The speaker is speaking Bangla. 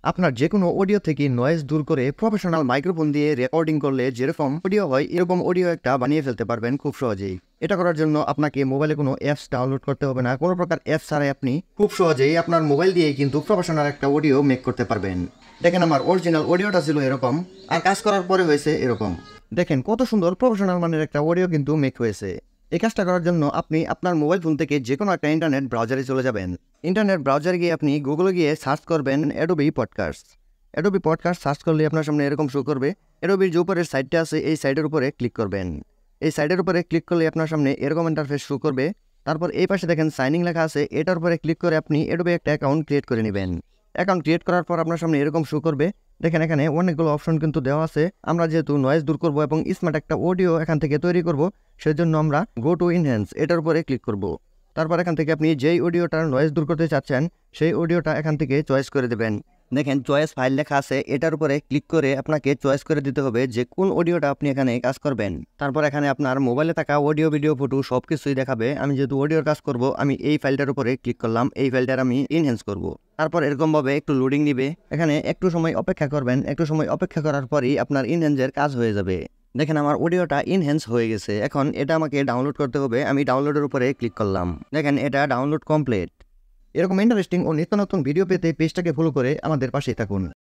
আপনার যে কোনো অডিও থেকে নয়েজ দূর করে প্রফেশনাল মাইক্রোফোন দিয়ে রেকর্ডিং করলে যেরকম অডিও হয় এরকম অডিও একটা বানিয়ে ফেলতে পারবেন খুব সহজেই। এটা করার জন্য আপনাকে মোবাইলে কোনো অ্যাপস ডাউনলোড করতে হবে না, কোনো প্রকার অ্যাপস ছাড়াই আপনি খুব সহজেই আপনার মোবাইল দিয়ে কিন্তু প্রফেশনাল একটা অডিও মেক করতে পারবেন। দেখেন আমার অরিজিনাল অডিওটা ছিল এরকম, আর কাজ করার পরে হয়েছে এরকম। দেখেন কত সুন্দর প্রফেশনাল মানের একটা অডিও কিন্তু মেক হয়েছে। এই কাজটা করার জন্য আপনি আপনার মোবাইল ফোন থেকে যে কোনো একটা ইন্টারনেট ব্রাউজারে চলে যাবেন। ইন্টারনেট ব্রাউজারে গিয়ে আপনি গুগলে গিয়ে সার্চ করবেন Adobe podcast. Adobe podcast search করলে আপনার সামনে এরকম শো করবে। অ্যাডোবির যে উপরের সাইটটা আছে এই সাইটের উপরে ক্লিক করবেন। এই সাইটের উপরে ক্লিক করলে আপনার সামনে এরকম ইন্টারফেস শো করবে। তারপর এই পাশে দেখেন সাইনিং লেখা আছে, এটার উপরে ক্লিক করে আপনি অ্যাডোবি একটা অ্যাকাউন্ট ক্রিয়েট করে নেবেন। অ্যাকাউন্ট ক্রিয়েট করার পর আপনার সামনে এরকম শো করবে। দেখেন এখানে অনেকগুলো অপশন কিন্তু দেওয়া আছে। আমরা যেহেতু নয়েজ দূর করবো এবং স্মার্ট একটা অডিও এখান থেকে তৈরি করব, সেজন্য আমরা গো টু ইনহ্যান্স এটার উপরে ক্লিক করব। তারপর এখান থেকে আপনি যেই অডিওটার নয়েজ দূর করতে চাচ্ছেন সেই অডিওটা এখান থেকে চয়েস করে দেবেন। দেখেন চয়েস ফাইল লেখা আছে, এটার উপরে ক্লিক করে আপনাকে চয়েস করে দিতে হবে যে কোন অডিওটা আপনি এখানে কাজ করবেন। তারপর এখানে আপনার মোবাইলে থাকা অডিও, ভিডিও, ফটো সব কিছুই দেখাবে। আমি যেহেতু অডিওর কাজ করব, আমি এই ফাইলটার উপরে ক্লিক করলাম। এই ফাইলটার আমি ইনহ্যান্স করব। তারপর এরকমভাবে একটু লোডিং নিবে, এখানে একটু সময় অপেক্ষা করবেন। একটু সময় অপেক্ষা করার পরই আপনার ইনহ্যান্সের কাজ হয়ে যাবে। দেখেন আমার অডিওটা ইনহ্যান্স হয়ে গেছে। এখন এটা আমাকে ডাউনলোড করতে হবে। আমি ডাউনলোডের উপরে ক্লিক করলাম। দেখেন এটা ডাউনলোড কমপ্লিট। এরকম ইন্টারেস্টিং ও নিত্য নতুন ভিডিও পেতে পেজটাকে ফলো করে আমাদের পাশে থাকুন।